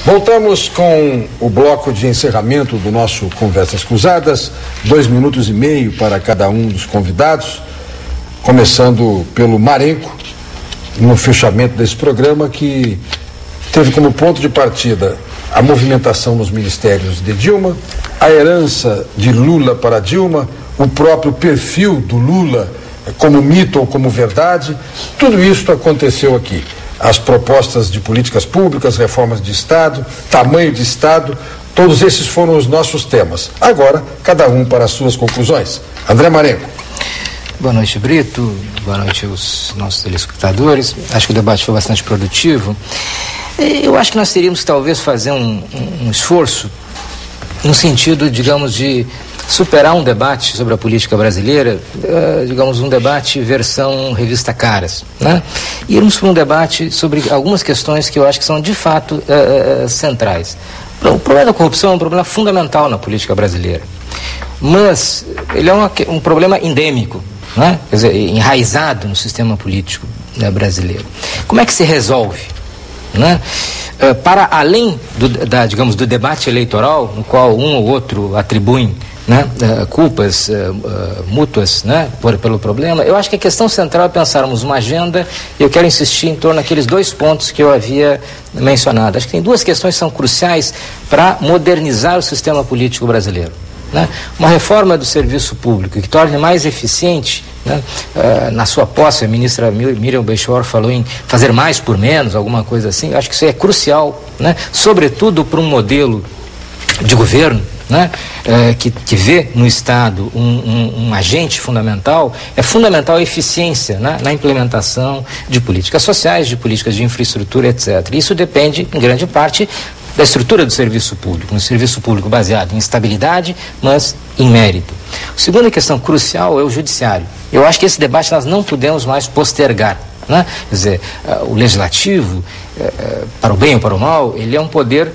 Voltamos com o bloco de encerramento do nosso Conversas Cruzadas, 2 minutos e meio para cada um dos convidados, começando pelo Marenco, no fechamento desse programa, que teve como ponto de partida a movimentação nos ministérios de Dilma, a herança de Lula para Dilma, o próprio perfil do Lula como mito ou como verdade. Tudo isso aconteceu aqui. As propostas de políticas públicas, reformas de Estado, tamanho de Estado, todos esses foram os nossos temas. Agora, cada um para as suas conclusões. André Marenco. Boa noite, Brito. Boa noite aos nossos telespectadores. Acho que o debate foi bastante produtivo. Eu acho que nós teríamos que talvez fazer um esforço no sentido, digamos, de superar um debate sobre a política brasileira, digamos, um debate versão revista Caras, né? E irmos para um debate sobre algumas questões que eu acho que são, de fato, centrais. O problema da corrupção é um problema fundamental na política brasileira, mas ele é um problema endêmico, né? Quer dizer, enraizado no sistema político, né, brasileiro. Como é que se resolve, né? Para além digamos, do debate eleitoral, no qual um ou outro atribuem, né, culpas mútuas, né, pelo problema, eu acho que a questão central é pensarmos uma agenda, e eu quero insistir em torno daqueles 2 pontos que eu havia mencionado. Acho que tem 2 questões que são cruciais para modernizar o sistema político brasileiro, né? Uma reforma do serviço público que torne mais eficiente, né? Na sua posse, a ministra Miriam Belchior falou em fazer mais por menos, alguma coisa assim. Eu acho que isso é crucial, né? Sobretudo para um modelo de governo, né? Que vê no Estado um agente fundamental. É fundamental a eficiência, né, na implementação de políticas sociais, de políticas de infraestrutura, etc. Isso depende, em grande parte, da estrutura do serviço público, um serviço público baseado em estabilidade, mas em mérito. A segunda questão crucial é o judiciário. Eu acho que esse debate nós não podemos mais postergar, né? Quer dizer, o legislativo, para o bem ou para o mal, ele é um poder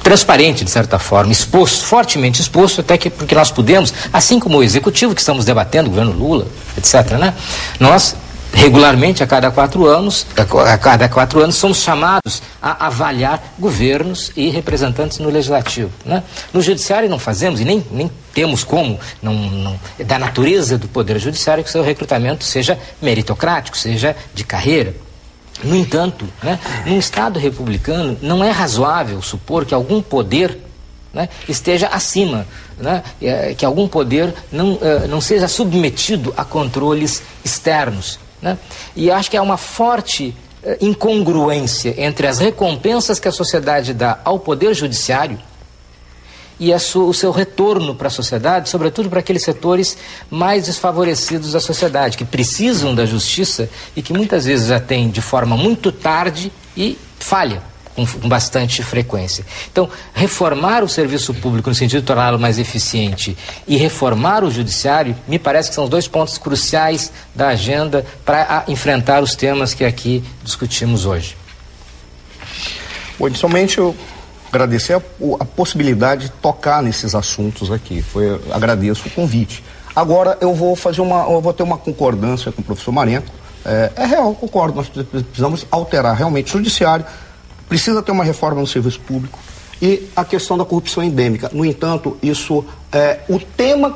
transparente, de certa forma, exposto, fortemente exposto, até que porque nós podemos, assim como o executivo que estamos debatendo, o governo Lula, etc., né? Nós regularmente, a cada 4 anos, somos chamados a avaliar governos e representantes no legislativo, né? No judiciário não fazemos, e nem temos como, da natureza do poder judiciário, que o seu recrutamento seja meritocrático, seja de carreira. No entanto, né, num Estado republicano, não é razoável supor que algum poder, né, esteja acima, né, que algum poder não seja submetido a controles externos, né? E acho que há uma forte incongruência entre as recompensas que a sociedade dá ao poder judiciário e o seu retorno para a sociedade, sobretudo para aqueles setores mais desfavorecidos da sociedade, que precisam da justiça e que muitas vezes a têm de forma muito tarde e falha com bastante frequência. Então, reformar o serviço público no sentido de torná-lo mais eficiente e reformar o judiciário, me parece que são os 2 pontos cruciais da agenda para enfrentar os temas que aqui discutimos hoje. Bom, inicialmente eu agradecer a possibilidade de tocar nesses assuntos aqui. Agradeço o convite. Agora eu vou ter uma concordância com o professor Marenco. É real, concordo, nós precisamos alterar realmente o judiciário, precisa ter uma reforma no serviço público e a questão da corrupção endêmica. No entanto, isso é o tema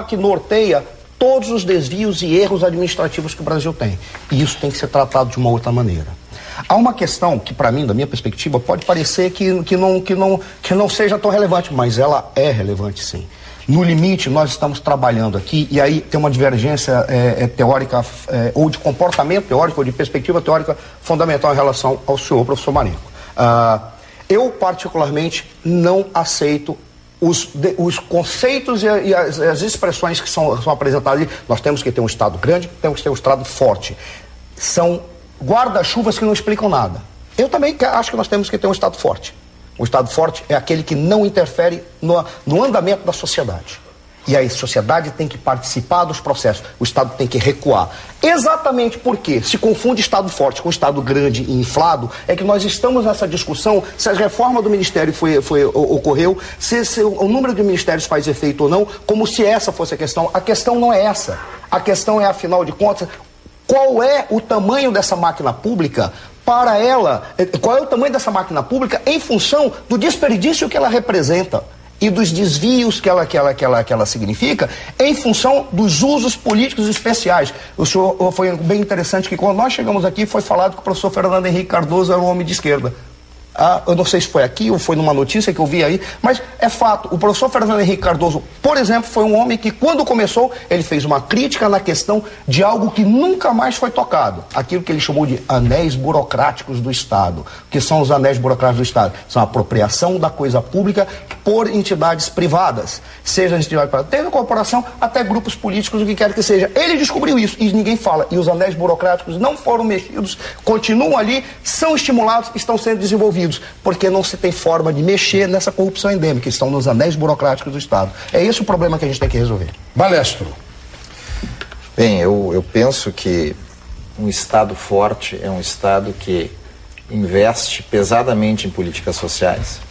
que norteia todos os desvios e erros administrativos que o Brasil tem. E isso tem que ser tratado de uma outra maneira. Há uma questão que, para mim, da minha perspectiva, pode parecer que não seja tão relevante, mas ela é relevante, sim. No limite, nós estamos trabalhando aqui, e aí tem uma divergência teórica, ou de comportamento teórico, ou de perspectiva teórica fundamental em relação ao senhor, professor Marenco. Eu, particularmente, não aceito os conceitos e as expressões que são apresentadas ali. Nós temos que ter um Estado grande, temos que ter um Estado forte. São guarda-chuvas que não explicam nada. Eu também acho que nós temos que ter um Estado forte. O Estado forte é aquele que não interfere no andamento da sociedade. E a sociedade tem que participar dos processos. O Estado tem que recuar. Exatamente porque se confunde Estado forte com Estado grande e inflado, é que nós estamos nessa discussão se a reforma do Ministério ocorreu, se o número de ministérios faz efeito ou não, como se essa fosse a questão. A questão não é essa. A questão é, afinal de contas, qual é o tamanho dessa máquina pública para ela, qual é o tamanho dessa máquina pública em função do desperdício que ela representa e dos desvios que ela significa em função dos usos políticos especiais. O senhor foi bem interessante que quando nós chegamos aqui foi falado que o professor Fernando Henrique Cardoso era um homem de esquerda. Eu não sei se foi aqui ou foi numa notícia que eu vi aí, mas é fato. O professor Fernando Henrique Cardoso, por exemplo, foi um homem que, quando começou, ele fez uma crítica na questão de algo que nunca mais foi tocado. Aquilo que ele chamou de anéis burocráticos do Estado. O que são os anéis burocráticos do Estado? São a apropriação da coisa pública por entidades privadas. Seja entidade privada, desde a corporação até grupos políticos, o que quer que seja. Ele descobriu isso e ninguém fala. E os anéis burocráticos não foram mexidos, continuam ali, são estimulados, estão sendo desenvolvidos. Porque não se tem forma de mexer nessa corrupção endêmica, que estão nos anéis burocráticos do Estado. É esse o problema que a gente tem que resolver. Balestro. Bem, eu penso que um Estado forte é um Estado que investe pesadamente em políticas sociais.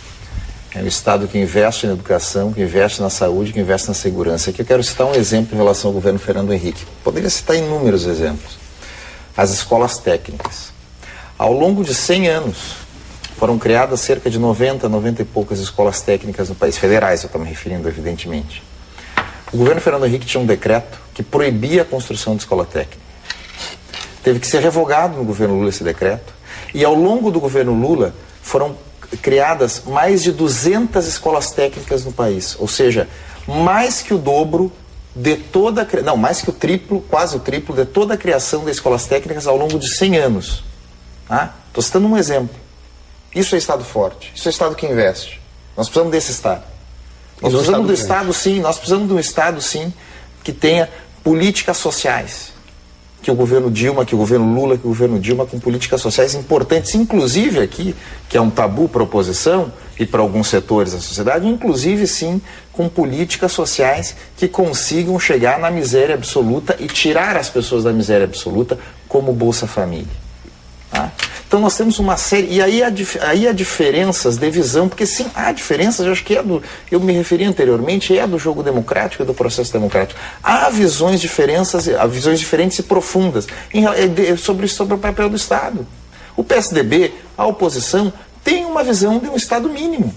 É um Estado que investe na educação, que investe na saúde, que investe na segurança. Aqui eu quero citar um exemplo em relação ao governo Fernando Henrique. Poderia citar inúmeros exemplos. As escolas técnicas. Ao longo de 100 anos, foram criadas cerca de 90 e poucas escolas técnicas no país, federais eu estou me referindo, evidentemente. O governo Fernando Henrique tinha um decreto que proibia a construção de escola técnica. Teve que ser revogado no governo Lula esse decreto, e ao longo do governo Lula foram criadas mais de 200 escolas técnicas no país, ou seja, mais que o dobro de toda, não, mais que o triplo, quase o triplo de toda a criação de escolas técnicas ao longo de 100 anos. Estou citando um exemplo. Isso é Estado forte, isso é Estado que investe. Nós precisamos desse Estado. Nós precisamos do Estado, sim, nós precisamos de um Estado, sim, que tenha políticas sociais. Que o governo Dilma, que o governo Lula, que o governo Dilma, com políticas sociais importantes, inclusive aqui, que é um tabu para a oposição e para alguns setores da sociedade, inclusive, sim, com políticas sociais que consigam chegar na miséria absoluta e tirar as pessoas da miséria absoluta, como Bolsa Família. Então nós temos uma série, e aí há diferenças de visão, porque sim, há diferenças, eu acho que eu me referi anteriormente, do jogo democrático e do processo democrático. Há visões diferentes e profundas sobre o papel do Estado. O PSDB, a oposição, tem uma visão de um Estado mínimo,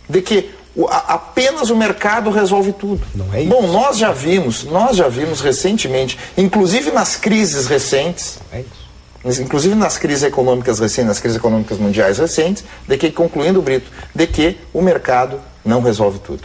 de que apenas o mercado resolve tudo. Não é isso. Bom, nós já vimos recentemente, inclusive nas crises recentes, Não é isso. Inclusive nas crises econômicas recentes, nas crises econômicas mundiais recentes, concluindo, Brito, de que o mercado não resolve tudo.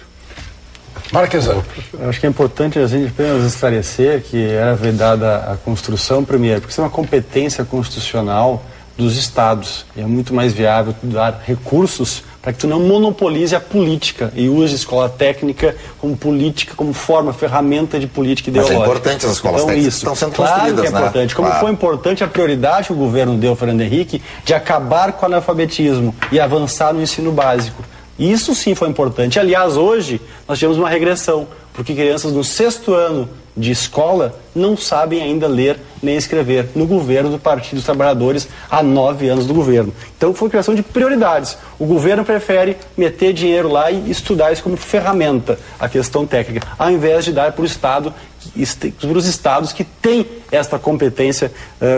Marquesão. Acho que é importante a gente apenas esclarecer que era vedada a construção, primeiro, porque isso é uma competência constitucional dos estados. E é muito mais viável dar recursos para que tu não monopolize a política e use a escola técnica como política, como forma, ferramenta de política ideológica. Mas é importante as escolas técnicas que estão sendo construídas, claro que é importante. Como foi importante a prioridade que o governo deu, Fernando Henrique, de acabar com o analfabetismo e avançar no ensino básico. Isso sim foi importante. Aliás, hoje nós tivemos uma regressão, porque crianças no 6º ano de escola não sabem ainda ler nem escrever no governo do Partido dos Trabalhadores há 9 anos do governo. Então foi criação de prioridades. O governo prefere meter dinheiro lá e estudar isso como ferramenta, a questão técnica, ao invés de dar para o Estado, para os estados que têm esta competência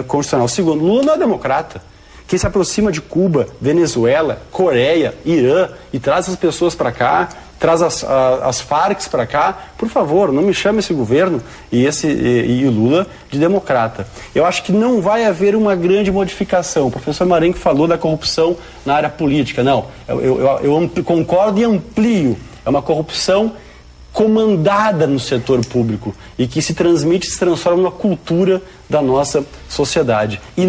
constitucional. Segundo, Lula não é democrata. Quem se aproxima de Cuba, Venezuela, Coreia, Irã e traz as pessoas para cá, traz as Farc para cá, por favor, não me chame esse governo e o Lula de democrata. Eu acho que não vai haver uma grande modificação. O professor Marenco falou da corrupção na área política. Não, eu concordo e amplio. É uma corrupção comandada no setor público e que se transmite e se transforma numa cultura da nossa sociedade. E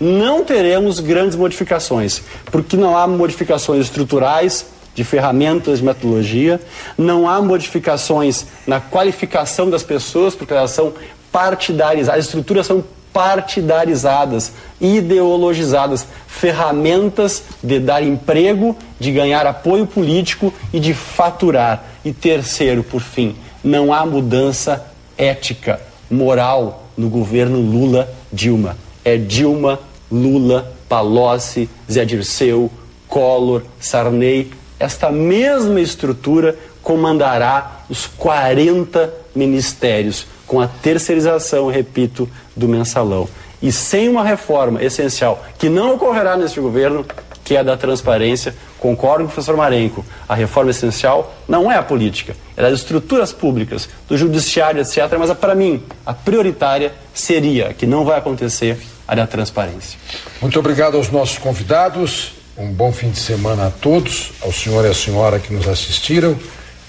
não teremos grandes modificações, porque não há modificações estruturais, de ferramentas de metodologia, não há modificações na qualificação das pessoas, porque elas são partidarizadas, as estruturas são partidarizadas, ideologizadas, ferramentas de dar emprego, de ganhar apoio político e de faturar. E terceiro, por fim, não há mudança ética, moral no governo Lula-Dilma. É Dilma, Lula, Palocci, Zé Dirceu, Collor, Sarney. Esta mesma estrutura comandará os 40 ministérios, com a terceirização, repito, do mensalão. E sem uma reforma essencial, que não ocorrerá neste governo, que é a da transparência, concordo com o professor Marenco, a reforma essencial não é a política, é das estruturas públicas, do judiciário, etc. Mas, para mim, a prioritária seria, que não vai acontecer, a da transparência. Muito obrigado aos nossos convidados, um bom fim de semana a todos, ao senhor e à senhora que nos assistiram.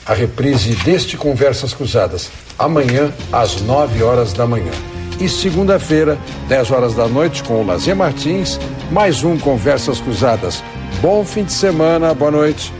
A reprise deste Conversas Cruzadas, amanhã às 9 horas da manhã. E segunda-feira, 10 horas da noite, com o Lazier Martins, mais um Conversas Cruzadas. Bom fim de semana, boa noite.